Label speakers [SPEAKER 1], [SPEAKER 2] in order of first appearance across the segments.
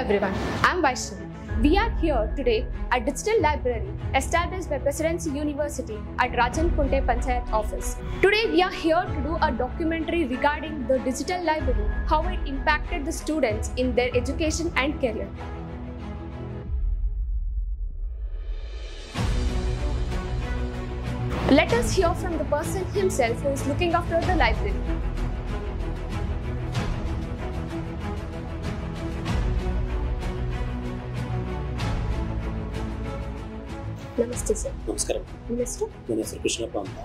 [SPEAKER 1] everyone, I'm Vaishnavi. We are here today at Digital Library established by Presidency University at Rajan Kunte Panchayat office. Today we are here to do a documentary regarding the digital library, how it impacted the students in their education and career. Let us hear from the person himself who is looking after the library. ನಮಸ್ತೆ sir.
[SPEAKER 2] ನಮಸ್ಕಾರ.
[SPEAKER 1] ನಿಮ್ಮ ಹೆಸರು?
[SPEAKER 2] ನನ್ನ ಹೆಸರು ಕೃಷ್ಣಪ್ಪ ಅಂತ.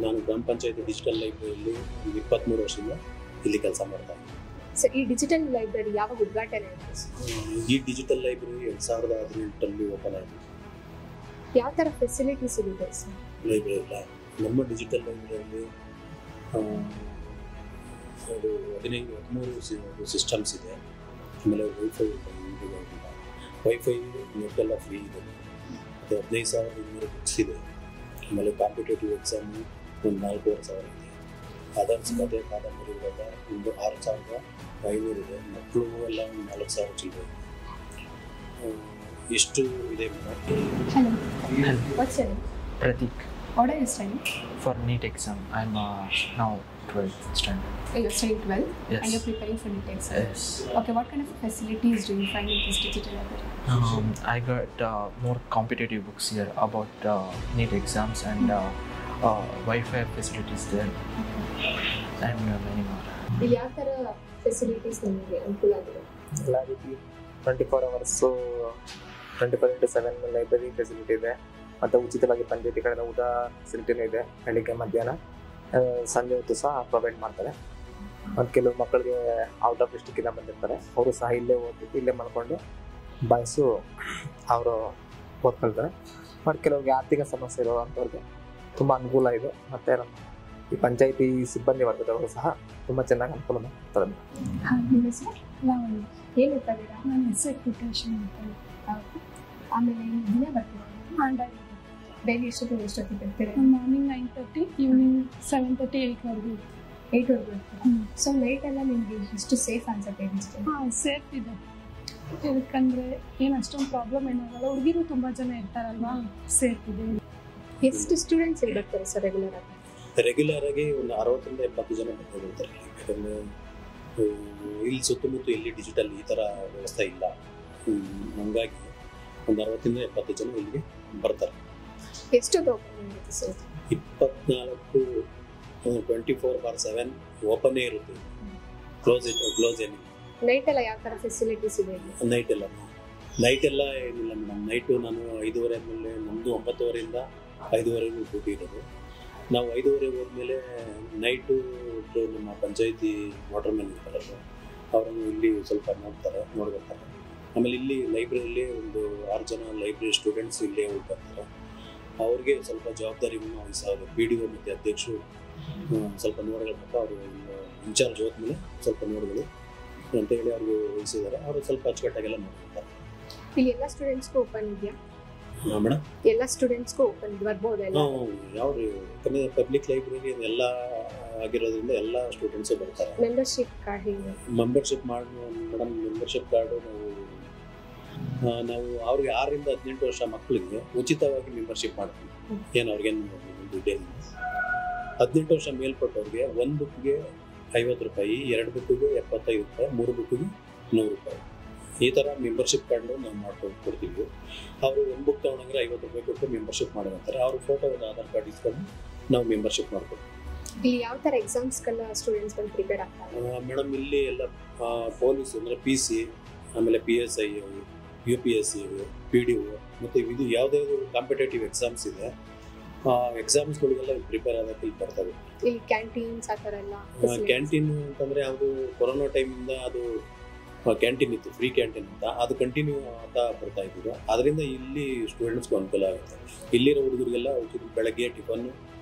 [SPEAKER 2] ನಾನು ಗ್ರಾಮ ಪಂಚಾಯತಿ digital ಲೈಬ್ರರಿಯಲ್ಲಿ 23 ವರ್ಷದಿಂದ ಇಲ್ಲಿ ಕೆಲಸ ಮಾಡ್ತಾ ಇದ್ದೀನಿ.
[SPEAKER 1] ಸರ್, ಈ ಡಿಜಿಟಲ್ ಲೈಬ್ರರಿ ಯಾವಾಗ ಉದ್ಘಾಟನೆ ಆಯಿತು ಸರ್?
[SPEAKER 2] ಈ ಡಿಜಿಟಲ್ ಲೈಬ್ರರಿ 2018ರಲ್ಲಿ ಓಪನ್ ಆಯಿತು.
[SPEAKER 1] ಯಾವ ಥರ ಫೆಸಿಲಿಟೀಸ್ ಇದೆ ಸರ್
[SPEAKER 2] ಲೈಬ್ರರಿ ಇಲ್ಲ. ನಮ್ಮ ಡಿಜಿಟಲ್ ಲೈಬ್ರರಿಯಲ್ಲಿ 13 ಸಿಸ್ಟಮ್ಸ್ ಇದೆ. ಆಮೇಲೆ ವೈಫೈ ನೆಟ್ ಎಲ್ಲ ಫ್ರೀ ಇದೆ. 15,200 ಬುಕ್ಸ್ ಇದೆ. ಆಮೇಲೆ ಕಾಂಪಿಟೇಟಿವ್ ಎಕ್ಸಾಮ್ ಒಂದು 4,500 ಇದೆ. ಅದರ್ಸ್ ಕಥೆ ಕಾದಂಬರಿಗಳೆಲ್ಲ ಒಂದು 6,500 ಇದೆ. ಮಕ್ಕಳು ಎಲ್ಲ ಒಂದು 4,000 ಚಿಲ್ಲರೆ ಇದೆ. ಇಷ್ಟು ಇದೆ madam.
[SPEAKER 1] Hello. What's your name?
[SPEAKER 3] Pratik.
[SPEAKER 1] What are you studying?
[SPEAKER 3] For NEET exam, I'm now 12th standard.
[SPEAKER 1] You're studying 12?
[SPEAKER 3] Yes.
[SPEAKER 1] And you're preparing for NEET exam?
[SPEAKER 3] Yes.
[SPEAKER 1] Okay, what kind of facilities do you find in this digital library?
[SPEAKER 3] I got more competitive books here about NEET exams and Wi-Fi facilities there and many more.
[SPEAKER 1] ಇಲ್ಲಿ ಯಾವ ಥರ facilities ನಿಮಗೆ ಅನುಕೂಲ ಆಗಿದೆ?
[SPEAKER 4] ಎಲ್ಲ ರೀತಿ 24 hours 24/7 library facility ಇದೆ. ಮತ್ತು ಉಚಿತವಾಗಿ ಪಂಚಾಯತಿ ಕಡೆಯಿಂದ ಊಟ ಫೆಸಿಲಿಟಿನೂ ಇದೆ. ಬೆಳಿಗ್ಗೆ ಮಧ್ಯಾಹ್ನ ಸಂಜೆ ಹೊತ್ತು ಸಹ ಪ್ರೊವೈಡ್ ಮಾಡ್ತಾರೆ. ಮತ್ತು ಕೆಲವು ಮಕ್ಕಳಿಗೆ ಔಟ್ ಆಫ್ ಡಿಸ್ಟಿಕ್ಕಿಂದ ಬಂದಿರ್ತಾರೆ, ಅವರು ಸಹ ಇಲ್ಲೇ ಓದ್ಬಿಟ್ಟು ಇಲ್ಲೇ ಮಾಡ್ಕೊಂಡು ಬಾಯ್ಸು ಅವರು ಓದ್ಕೊಳ್ತಾರೆ. ಮತ್ತು ಕೆಲವ್ರಿಗೆ ಆರ್ಥಿಕ ಸಮಸ್ಯೆ ಇರೋವಂಥವ್ರಿಗೆ ತುಂಬ ಅನುಕೂಲ ಇದೆ. ಮತ್ತು ನಮ್ಮ ಈ ಪಂಚಾಯತಿ ಸಿಬ್ಬಂದಿ ವರ್ಗದವರು ಸಹ ತುಂಬ ಚೆನ್ನಾಗಿ ಅನುಕೂಲ ಮಾಡ್ತಾರೆ.
[SPEAKER 1] ನಿಮ್ಮ ಹೆಸರು? ಲಾವಣ್ಯ. ಏನು ಓದ್ತಾಯಿದ್ದೀರಾ?
[SPEAKER 5] ನನ್ನ ಹೆಸರು ಪ್ರಿಪ್ರೇಷನ್ ಅಂತ.
[SPEAKER 1] ಆಮೇಲೆ ದಿನ ಬರ್ತೀರಾ? ಡೈಲಿ ಎಷ್ಟೊತ್ತಿಗೆ ಬರ್ತೀರಾ?
[SPEAKER 5] Morning 9:30, evening 7:30, 8ವರೆಗೂ.
[SPEAKER 1] 8ವರೆಗೂ ಇರ್ತೀರಾ? ಸೊ ನೈಟೆಲ್ಲ ನಿಮಗೆ ಎಷ್ಟು ಸೇಫ್ ಅನ್ಸುತ್ತೆ ಡಿಜಿಟಲ್?
[SPEAKER 5] ಸೇಫ್ ಇದೆ. ಯಾಕಂದರೆ ಏನು ಅಷ್ಟೊಂದು ಪ್ರಾಬ್ಲಮ್ ಏನಾಗಲ್ಲ. ಹುಡುಗಿರು ತುಂಬ ಜನ ಇರ್ತಾರಲ್ವಾ, ಸೇಫ್ ಇದೆ.
[SPEAKER 1] ಎಷ್ಟು ಸ್ಟೂಡೆಂಟ್ಸ್ ಇಲ್ಲಿ ಬರ್ತಾರೆ ಸರ್ ರೆಗ್ಯುಲರ್ ಆಗಿ?
[SPEAKER 2] ರೆಗ್ಯುಲರ್ ಆಗಿ ಒಂದು 60ರಿಂದ 70 ಜನ ಬರ್ತಾರೆ. ಯಾಕಂದರೆ ಇಲ್ಲಿ ಸುತ್ತಮುತ್ತ ಇಲ್ಲಿ ಡಿಜಿಟಲ್ ಈ ಥರ ವ್ಯವಸ್ಥೆ ಇಲ್ಲ. ಹಂಗಾಗಿ ಒಂದು 60ರಿಂದ 70 ಜನ ಇಲ್ಲಿಗೆ ಬರ್ತಾರೆ.
[SPEAKER 1] ಎಷ್ಟೊತ್ತು ಓಪನ್ ಇರುತ್ತೆ ಸರ್?
[SPEAKER 2] 24/7 ಓಪನ್ನೇ ಇರುತ್ತೆ. ಕ್ಲೋಸ್ ಏನಿಲ್ಲ.
[SPEAKER 1] ನೈಟ್ ಎಲ್ಲ ಯಾವ ಥರ ಫೆಸಿಲಿಟೀಸ್ ಇದೆ?
[SPEAKER 2] ನೈಟ್ ಎಲ್ಲ ಏನಿಲ್ಲ ಮೇಡಮ್. ನೈಟು ನಾನು 5:30 ಆದಮೇಲೆ ನಮ್ಮದು 9:00 5:00ವರೆಗೂ ಡ್ಯೂಟಿ ಇರೋದು. ನಾವು 5:30 ಹೋದ್ಮೇಲೆ ನೈಟು ನಮ್ಮ ಪಂಚಾಯತಿ ವಾಟರ್ ಮ್ಯಾನ್ ಇರ್ತಾರಲ್ಲ, ಅವರನ್ನು ಇಲ್ಲಿ ಸ್ವಲ್ಪ ನೋಡ್ಕೊತಾರೆ. ಆಮೇಲೆ ಇಲ್ಲಿ ಲೈಬ್ರರಿಯಲ್ಲಿ ಒಂದು 6 ಜನ ಲೈಬ್ರರಿ ಸ್ಟೂಡೆಂಟ್ಸ್ ಇಲ್ಲೇ ಬರ್ತಾರೆ. ಅವ್ರಿಗೆ ಸ್ವಲ್ಪ ಜವಾಬ್ದಾರಿಯನ್ನು ವಹಿಸೋದು PDO ಮತ್ತು ಅಧ್ಯಕ್ಷರು ಸ್ವಲ್ಪ ನೋಡ್ಕೊಳ್ಬೇಕು. ಅವರು ಇನ್ಚಾರ್ಜ್ ಹೋದ್ಮೇಲೆ ಸ್ವಲ್ಪ ನೋಡ್ಕೊಳ್ಳಿ ಅಂತೇಳಿ ಅವ್ರಿಗೆ ವಹಿಸಿದ್ದಾರೆ. ಅವರು ಸ್ವಲ್ಪ ಅಚ್ಚುಕಟ್ಟಾಗೆಲ್ಲ ನೋಡ್ಕೊಳ್ತಾರೆ.
[SPEAKER 1] ಇಲ್ಲಿ ಎಲ್ಲ ಸ್ಟೂಡೆಂಟ್ಸ್ಗೂ ಓಪನ್ ಇದೆಯಾ
[SPEAKER 2] ಮೇಡಮ್?
[SPEAKER 1] ಎಲ್ಲ ಸ್ಟೂಡೆಂಟ್ಸ್ಗೂ ಓಪನ್ ಬರ್ಬೋದಲ್ಲ?
[SPEAKER 2] ಯಾವ ಯಾಕಂದರೆ ಪಬ್ಲಿಕ್ ಲೈಬ್ರರಿ ಎಲ್ಲ ಆಗಿರೋದ್ರಿಂದ ಎಲ್ಲ ಸ್ಟೂಡೆಂಟ್ಸು ಬರ್ತಾರೆ.
[SPEAKER 1] ಮೆಂಬರ್ಶಿಪ್ ಕಾರ್ಡ್ ಹೇಗೆ?
[SPEAKER 2] ಮೆಂಬರ್ಶಿಪ್ ಮೇಡಮ್, ಮೆಂಬರ್ಶಿಪ್ ಕಾರ್ಡು ನಾವು ಅವ್ರಿಗೆ 6ರಿಂದ 18 ವರ್ಷ ಮಕ್ಕಳಿಗೆ ಉಚಿತವಾಗಿ ಮೆಂಬರ್ಶಿಪ್ ಮಾಡ್ತೀವಿ. ಏನು ಅವ್ರಿಗೇನು ದುಡ್ಡೇನು. 18 ವರ್ಷ ಮೇಲ್ಪಟ್ಟವ್ರಿಗೆ 1 ಬುಕ್ಗೆ 50 ರೂಪಾಯಿ, 2 ಬುಕ್ಕಿಗೆ 75 ರೂಪಾಯಿ, 3 ಬುಕ್ಕಿಗೆ 100 ರೂಪಾಯಿ. ಈ ಥರ ಮೆಂಬರ್ಶಿಪ್ ಕಾರ್ಡು ನಾವು ಕೊಡ್ತೀವಿ. ಅವರು 1 ಬುಕ್ ತೊಗೊಂಡ್ರೆ 50 ರೂಪಾಯಿ ಕೊಟ್ಟು ಮೆಂಬರ್ಶಿಪ್ ಮಾಡಿರ್ತಾರೆ. ಅವ್ರ ಫೋಟೋ ಆಧಾರ್ ಕಾರ್ಡ್ ಇಸ್ಕೊಂಡು ನಾವು ಮೆಂಬರ್ಶಿಪ್ ಮಾಡ್ಕೊಡ್ತೀವಿ.
[SPEAKER 1] ಇಲ್ಲಿ ಯಾವ ಥರ ಎಕ್ಸಾಮ್ಸ್ಗೆಲ್ಲ ಸ್ಟೂಡೆಂಟ್ಸ್ ಬಂದು ಪ್ರಿಪೇರ್ ಆಗ್ತಾರೆ
[SPEAKER 2] ಮೇಡಮ್? ಇಲ್ಲಿ ಎಲ್ಲ ಪೊಲೀಸ್ ಅಂದರೆ PC, ಆಮೇಲೆ PSI, UPSC, PDO ಮತ್ತು ಇದು ಯಾವುದ್ಯಾವುದು ಕಾಂಪಿಟೇಟಿವ್ ಎಕ್ಸಾಮ್ಸ್ ಇದೆ ಎಕ್ಸಾಮ್ಸ್ಗಳಿಗೆಲ್ಲ ಪ್ರಿಪೇರ್ ಆಗೋಕ್ಕೆ ಇಲ್ಲಿ ಬರ್ತವೆ.
[SPEAKER 1] ಇಲ್ಲಿ ಕ್ಯಾಂಟೀನ್ಸ್ ಆ ಥರ ಎಲ್ಲ?
[SPEAKER 2] ಕ್ಯಾಂಟೀನ್ ಅಂತಂದರೆ ಅದು ಕೊರೋನಾ ಟೈಮಿಂದ ಅದು ಕ್ಯಾಂಟೀನ್ ಇತ್ತು, ಫ್ರೀ ಕ್ಯಾಂಟೀನ್ ಅಂತ. ಅದು ಕಂಟಿನ್ಯೂ ಆಗ್ತಾ ಬರ್ತಾ ಇದ್ದಿದ್ದು. ಅದರಿಂದ ಇಲ್ಲಿ ಸ್ಟೂಡೆಂಟ್ಸ್ಗೂ ಅನುಕೂಲ ಆಗುತ್ತೆ. ಇಲ್ಲಿರೋ ಹುಡುಗರಿಗೆಲ್ಲ ಉಚಿತ ಬೆಳಗ್ಗೆ ಟಿಫನ್ನು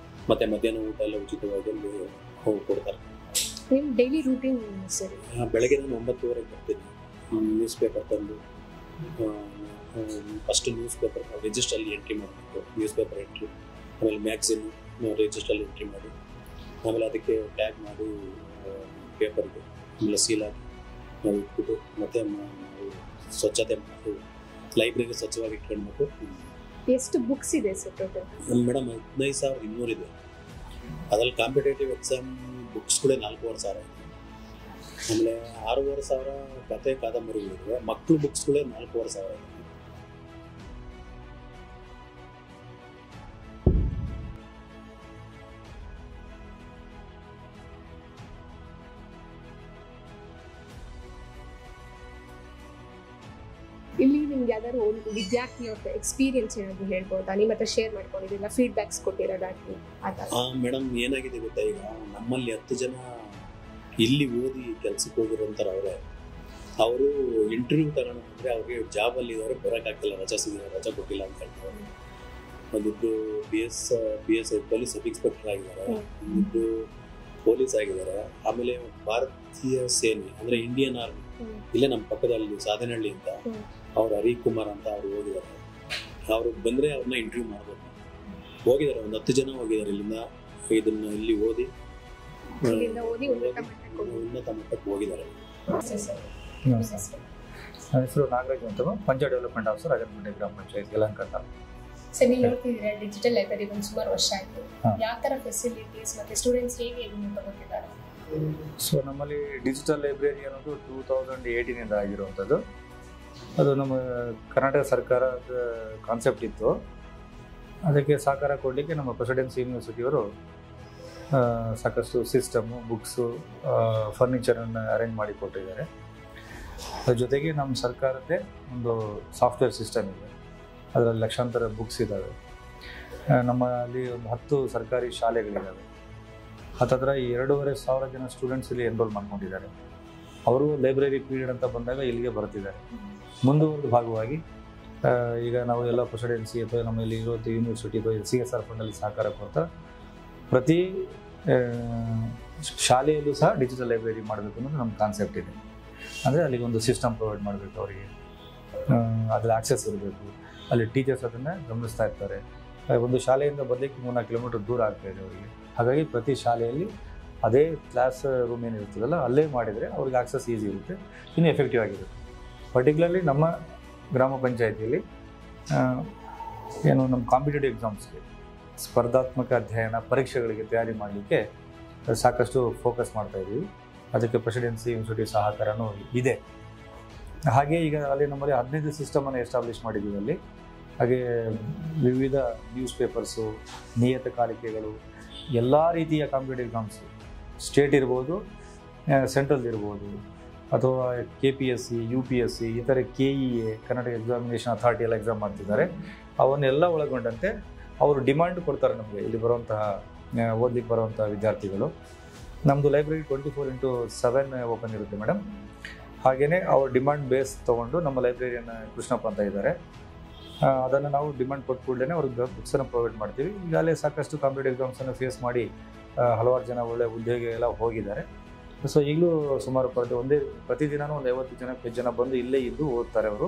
[SPEAKER 2] ಮತ್ತು ಮಧ್ಯಾಹ್ನ ಊಟ ಎಲ್ಲ ಉಚಿತವಾಗಿ ಅಲ್ಲಿ ಹೋಗಿ ಕೊಡ್ತಾರೆ.
[SPEAKER 1] ನಿಮ್ಮ ಡೈಲಿ ರೂಟೀನ್ ಸರಿ?
[SPEAKER 2] ಬೆಳಗ್ಗೆ ನಾನು 9:00ವರೆಗೆ ಬರ್ತೀನಿ. ನ್ಯೂಸ್ ಪೇಪರ್ ತಂದು ಫಸ್ಟ್ ನ್ಯೂಸ್ ಪೇಪರ್ ರಿಜಿಸ್ಟ್ರಲ್ಲಿ ಎಂಟ್ರಿ ಮಾಡಬೇಕು. ನ್ಯೂಸ್ ಪೇಪರ್ ಎಂಟ್ರಿ, ಆಮೇಲೆ ಮ್ಯಾಗ್ಝಿನ್ ರಿಜಿಸ್ಟ್ರಲ್ಲಿ ಎಂಟ್ರಿ ಮಾಡಿ, ಆಮೇಲೆ ಅದಕ್ಕೆ ಟ್ಯಾಗ್ ಮಾಡಿ ಪೇಪರ್ಗೆ ಆಮೇಲೆ ಸೀಲ್ ಹಾಕಿ ನಾವು ಇಟ್ಬಿಟ್ಟು ಮತ್ತೆ ನಾವು ಸ್ವಚ್ಛತೆ ಮಾಡಬೇಕು, ಲೈಬ್ರರಿ ಸ್ವಚ್ಛವಾಗಿ ಇಟ್ಕೊಳ್ಬೇಕು.
[SPEAKER 1] ಎಷ್ಟು ಬುಕ್ಸ್ ಇದೆ ಸರ್ ಟೋಟಲ್?
[SPEAKER 2] ಮೇಡಮ್ 15,200 ಇದೆ. ಅದ್ರಲ್ಲಿ ಕಾಂಪಿಟೇಟಿವ್ ಎಕ್ಸಾಮ್ ಬುಕ್ಸ್ಗಳೇ 4,500 ಇದೆ. ಆಮೇಲೆ 6,500 ಕತೆ ಕಾದಂಬರಿಗಳಿವೆ. ಮಕ್ಕಳು ಬುಕ್ಸ್ಗಳೇ 4,500 ಇದೆ.
[SPEAKER 1] ಇಲ್ಲಿ ನಿಮ್ಗೆ ಯಾವ್ದಾದ್ರು ಒಂದು ವಿದ್ಯಾರ್ಥಿ ಅವ್ರ ಎಕ್ಸ್ಪೀರಿಯನ್ಸ್ ಏನಾದ್ರು ಹೇಳ್ಬೋದಾ? ನಿಮ್ಮ ಹತ್ರ ಶೇರ್ ಮಾಡ್ಕೊಂಡಿದ್ದೀರಾ, ಫೀಡ್ಬ್ಯಾಕ್ಸ್ ಕೊಟ್ಟಿರೋದಾಗ್ಲಿ ಆ ಥರ?
[SPEAKER 2] ಮೇಡಮ್ ಏನಾಗಿದೆ ಗೊತ್ತಾ, ಈಗ ನಮ್ಮಲ್ಲಿ 10 ಜನ ಇಲ್ಲಿ ಓದಿ ಕೆಲ್ಸಕ್ಕೆ ಹೋಗಿರೋಂಥವ್ರು ಅವರೇ. ಅವರು ಇಂಟರ್ವ್ಯೂ ತಗೊಂಡು ಬಂದರೆ ಅವ್ರಿಗೆ ಜಾಬಲ್ಲಿ ಇದ್ದಾರೆ, ಬರೋಕ್ಕಾಗ್ತಿಲ್ಲ, ರಜಾ ಕೊಟ್ಟಿಲ್ಲ ಅಂತ ಹೇಳ್ತಾರೆ. ಒಂದಿಬ್ಬರು B S police sub inspector ಆಗಿದ್ದಾರೆ, ಒಂದಿಬ್ಬರು ಪೊಲೀಸ್ ಆಗಿದ್ದಾರೆ. ಆಮೇಲೆ ಭಾರತೀಯ ಸೇನೆ ಅಂದರೆ ಇಂಡಿಯನ್ ಆರ್ಮಿ ಇಲ್ಲೇ ನಮ್ಮ ಪಕ್ಕದಲ್ಲಿ ಸಾಧನಹಳ್ಳಿ ಅಂತ, ಅವ್ರು ಹರಿಕುಮಾರ್ ಅಂತ ಅವ್ರು ಹೋಗಿದ್ದಾರೆ. ಅವರು ಬಂದರೆ ಅವ್ರನ್ನ ಇಂಟರ್ವ್ಯೂ ಮಾಡ್ಬೋದು. ಹೋಗಿದ್ದಾರೆ, ಒಂದು 10 ಜನ ಹೋಗಿದ್ದಾರೆ ಇಲ್ಲಿಂದ. ಇದನ್ನು ಇಲ್ಲಿ ಓದಿ ಉನ್ನತ ಮಟ್ಟಕ್ಕೆ ಹೋಗಿದ್ದಾರೆ.
[SPEAKER 6] ನನ್ನ ಹೆಸರು ನಾಗರಾಜ್ ಅಂತ, ಪಂಚಾಯತ್ ಡೆವಲಪ್ಮೆಂಟ್ ಆಫೀಸರ್, ರಾಜನಗುಂಟೆ ಗ್ರಾಮ ಪಂಚಾಯತ್ ಯಲಹಂಕ ಅಂತ.
[SPEAKER 1] ಸರ್, ನೀವು ನೋಡ್ತಿದ್ದೀರಾ ಡಿಜಿಟಲ್ ಲೈಬ್ರರಿ ಒಂದು ಸುಮಾರು ವರ್ಷ ಆಯಿತು. ಯಾವ ಥರ ಫೆಸಿಲಿಟೀಸ್ ಮತ್ತು ಸ್ಟೂಡೆಂಟ್ಸ್ ಹೇಗೆ ತಗೊಂಡಿದ್ದಾರೆ?
[SPEAKER 6] ಸೊ ನಮ್ಮಲ್ಲಿ ಡಿಜಿಟಲ್ ಲೈಬ್ರರಿ ಅನ್ನೋದು 2018 ಆಗಿರುವಂಥದ್ದು. ಅದು ನಮ್ಮ ಕರ್ನಾಟಕ ಸರ್ಕಾರದ ಕಾನ್ಸೆಪ್ಟ್ ಇತ್ತು. ಅದಕ್ಕೆ ಸಹಕಾರ ಕೊಡಲಿಕ್ಕೆ ನಮ್ಮ ಪ್ರೆಸಿಡೆನ್ಸಿ ಯೂನಿವರ್ಸಿಟಿಯವರು ಸಾಕಷ್ಟು ಸಿಸ್ಟಮು, ಬುಕ್ಸು, ಫರ್ನಿಚರನ್ನು ಅರೇಂಜ್ ಮಾಡಿ ಕೊಟ್ಟಿದ್ದಾರೆ. ಅದ್ರ ಜೊತೆಗೆ ನಮ್ಮ ಸರ್ಕಾರದ್ದೇ ಒಂದು ಸಾಫ್ಟ್ವೇರ್ ಸಿಸ್ಟಮ್ ಇದೆ, ಅದರಲ್ಲಿ ಲಕ್ಷಾಂತರ ಬುಕ್ಸ್ ಇದ್ದಾವೆ. ನಮ್ಮಲ್ಲಿ ಒಂದು 10 ಸರ್ಕಾರಿ ಶಾಲೆಗಳಿದ್ದಾವೆ. ಹತ್ತಿರ 2,500 ಜನ ಸ್ಟೂಡೆಂಟ್ಸ್ ಇಲ್ಲಿ ಎನ್ರೋಲ್ ಮಾಡ್ಕೊಂಡಿದ್ದಾರೆ. ಅವರು ಲೈಬ್ರರಿ ಪೀರಿಯಡ್ ಅಂತ ಬಂದಾಗ ಇಲ್ಲಿಗೆ ಬರ್ತಿದ್ದಾರೆ. ಮುಂದುವರೆದ ಭಾಗವಾಗಿ ಈಗ ನಾವು ಎಲ್ಲ ಪ್ರೆಸಿಡೆನ್ಸಿ ಅಥವಾ ನಮ್ಮಲ್ಲಿ ಇರುವಂಥ ಯೂನಿವರ್ಸಿಟಿ ಅಥವಾ CSR ಫಂಡಲ್ಲಿ ಸಹಕಾರ ಕೊಡ್ತಾ ಪ್ರತಿ ಶಾಲೆಯಲ್ಲೂ ಸಹ ಡಿಜಿಟಲ್ ಲೈಬ್ರರಿ ಮಾಡಬೇಕು ಅನ್ನೋದು ನಮ್ಮ ಕಾನ್ಸೆಪ್ಟ್ ಇದೆ. ಅಂದರೆ ಅಲ್ಲಿಗೆ ಒಂದು ಸಿಸ್ಟಮ್ ಪ್ರೊವೈಡ್ ಮಾಡಬೇಕು, ಅವರಿಗೆ ಅದ್ರಲ್ಲಿ ಆಕ್ಸೆಸ್ ಇರಬೇಕು. ಅಲ್ಲಿ ಟೀಚರ್ಸ್ ಅದನ್ನು ಗಮನಿಸ್ತಾ ಇರ್ತಾರೆ. ಒಂದು ಶಾಲೆಯಿಂದ ಬರಲಿಕ್ಕೆ 3-4 ಕಿಲೋಮೀಟರ್ ದೂರ ಆಗ್ತಾ ಇದೆ ಅವರಿಗೆ. ಹಾಗಾಗಿ ಪ್ರತಿ ಶಾಲೆಯಲ್ಲಿ ಅದೇ ಕ್ಲಾಸ್ ರೂಮ್ ಏನಿರುತ್ತದಲ್ಲ ಅಲ್ಲೇ ಮಾಡಿದರೆ ಅವ್ರಿಗೆ ಆಕ್ಸೆಸ್ ಈಸಿ ಇರುತ್ತೆ, ಇನ್ನೂ ಎಫೆಕ್ಟಿವ್ ಆಗಿರುತ್ತೆ. ಪರ್ಟಿಕ್ಯುಲರ್ಲಿ ನಮ್ಮ ಗ್ರಾಮ ಪಂಚಾಯತಿಯಲ್ಲಿ ಏನು ನಮ್ಮ ಕಾಂಪಿಟೇಟಿವ್ ಎಕ್ಸಾಮ್ಸ್ಗೆ, ಸ್ಪರ್ಧಾತ್ಮಕ ಅಧ್ಯಯನ ಪರೀಕ್ಷೆಗಳಿಗೆ ತಯಾರಿ ಮಾಡಲಿಕ್ಕೆ ಸಾಕಷ್ಟು ಫೋಕಸ್ ಮಾಡ್ತಾಯಿದ್ದೀವಿ. ಅದಕ್ಕೆ ಪ್ರೆಸಿಡೆನ್ಸಿ ಯೂನಿವರ್ಸಿಟಿ ಸಹಕಾರನೂ ಇದೆ. ಹಾಗೆ ಈಗ ಅಲ್ಲಿ ನಮ್ಮಲ್ಲಿ 15 ಸಿಸ್ಟಮನ್ನು ಎಸ್ಟಾಬ್ಲಿಷ್ ಮಾಡಿದ್ದೀವಿ ಅಲ್ಲಿ. ಹಾಗೆ ವಿವಿಧ ನ್ಯೂಸ್ ಪೇಪರ್ಸು, ನಿಯತಕಾಲಿಕೆಗಳು, ಎಲ್ಲ ರೀತಿಯ ಕಾಂಪಿಟೇಟಿವ್ ಎಕ್ಸಾಮ್ಸು, ಸ್ಟೇಟ್ ಇರ್ಬೋದು, ಸೆಂಟ್ರಲ್ ಇರ್ಬೋದು, ಅಥವಾ KPSC, UPSC, ಈ ಥರ KEA, ಕರ್ನಾಟಕ ಎಕ್ಸಾಮಿನೇಷನ್ ಅಥಾರಿಟಿ ಎಲ್ಲ ಎಕ್ಸಾಮ್ ಮಾಡ್ತಿದ್ದಾರೆ. ಅವನ್ನೆಲ್ಲ ಒಳಗೊಂಡಂತೆ ಅವರು ಡಿಮ್ಯಾಂಡ್ ಕೊಡ್ತಾರೆ ನಮಗೆ, ಇಲ್ಲಿ ಬರುವಂತಹ ಓದ್ಲಿಕ್ಕೆ ಬರುವಂಥ ವಿದ್ಯಾರ್ಥಿಗಳು. ನಮ್ಮದು ಲೈಬ್ರರಿ 24x7 ಓಪನ್ ಇರುತ್ತೆ ಮೇಡಮ್. ಹಾಗೆಯೇ ಅವ್ರ ಡಿಮ್ಯಾಂಡ್ ಬೇಸ್ ತೊಗೊಂಡು ನಮ್ಮ ಲೈಬ್ರರಿಯನ್ನು ಕೃಷ್ಣಪ್ಪ ಅಂತ ಇದ್ದಾರೆ, ಅದನ್ನು ನಾವು ಡಿಮ್ಯಾಂಡ್ ಕೊಟ್ಟು ಕೂಡಲೇ ಅವ್ರಿಗೆ ಬುಕ್ಸನ್ನು ಪ್ರೊವೈಡ್ ಮಾಡ್ತೀವಿ. ಈಗಾಗಲೇ ಸಾಕಷ್ಟು ಕಾಂಪಿಟೇಟಿವ್ ಎಕ್ಸಾಮ್ಸನ್ನು ಫೇಸ್ ಮಾಡಿ ಹಲವಾರು ಜನ ಒಳ್ಳೆ ಹುದ್ದೆಗೆ ಎಲ್ಲ ಹೋಗಿದ್ದಾರೆ. ಸೊ ಈಗಲೂ ಸುಮಾರು ಪ್ರತಿದಿನವೂ ಒಂದು 50 ಜನ ಬಂದು ಇಲ್ಲೇ ಇದ್ದು ಓದ್ತಾರೆ. ಅವರು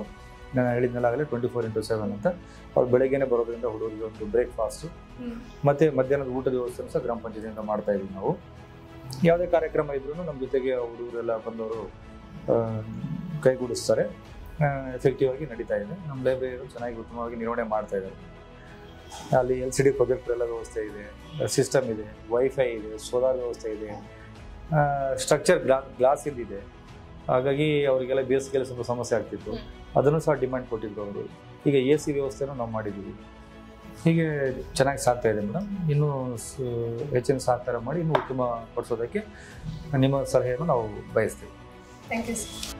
[SPEAKER 6] ನಾನು ಹೇಳಿದ್ನಲ್ಲಾಗಲೇ 24x7 ಅಂತ. ಅವ್ರು ಬೆಳಗ್ಗೆನೇ ಬರೋದ್ರಿಂದ ಹುಡುಗರಿಗೆ ಒಂದು ಬ್ರೇಕ್ಫಾಸ್ಟು ಮತ್ತು ಮಧ್ಯಾಹ್ನದ ಊಟದ ವ್ಯವಸ್ಥೆನೂ ಸಹ ಗ್ರಾಮ ಪಂಚಾಯತಿಯಿಂದ ಮಾಡ್ತಾಯಿದ್ದೀವಿ ನಾವು. ಯಾವುದೇ ಕಾರ್ಯಕ್ರಮ ಇದ್ರೂ ನಮ್ಮ ಜೊತೆಗೆ ಹುಡುಗರೆಲ್ಲ ಬಂದವರು ಕೈಗೂಡಿಸ್ತಾರೆ. ಎಫೆಕ್ಟಿವ್ ಆಗಿ ನಡೀತಾ ಇದೆ. ನಮ್ಮ ಲೈಬ್ರರಿಯರು ಚೆನ್ನಾಗಿ ಉತ್ತಮವಾಗಿ ನಿರ್ವಹಣೆ ಮಾಡ್ತಾ ಇದ್ದಾರೆ. ಅಲ್ಲಿ LCD ಪ್ರೊಜೆಕ್ಟರ್ ಎಲ್ಲ ವ್ಯವಸ್ಥೆ ಇದೆ, ಸಿಸ್ಟಮ್ ಇದೆ, ವೈಫೈ ಇದೆ, ಸೋಲಾರ್ ವ್ಯವಸ್ಥೆ ಇದೆ, ಸ್ಟ್ರಕ್ಚರ್ ಗ್ಲಾಸಿಂದಿದೆ. ಹಾಗಾಗಿ ಅವರಿಗೆಲ್ಲ ಬೇಸಿಗೆಲ್ಲ ಸ್ವಲ್ಪ ಸಮಸ್ಯೆ ಆಗ್ತಿತ್ತು, ಅದನ್ನು ಸಹ ಡಿಮ್ಯಾಂಡ್ ಕೊಟ್ಟಿದ್ರು ಅವರು. ಈಗ AC ವ್ಯವಸ್ಥೆನೂ ನಾವು ಮಾಡಿದ್ದೀವಿ. ಹೀಗೆ ಚೆನ್ನಾಗಿ ಸಾಗ್ತಾ ಇದೆ ಮೇಡಮ್. ಇನ್ನೂ ಹೆಚ್ಚಿನ ಸಹಕಾರ ಮಾಡಿ ಇನ್ನೂ ಉತ್ತಮ ಪಡಿಸೋದಕ್ಕೆ ನಿಮ್ಮ ಸಲಹೆಯನ್ನು ನಾವು ಬಯಸ್ತೀವಿ.
[SPEAKER 1] Thank you sir.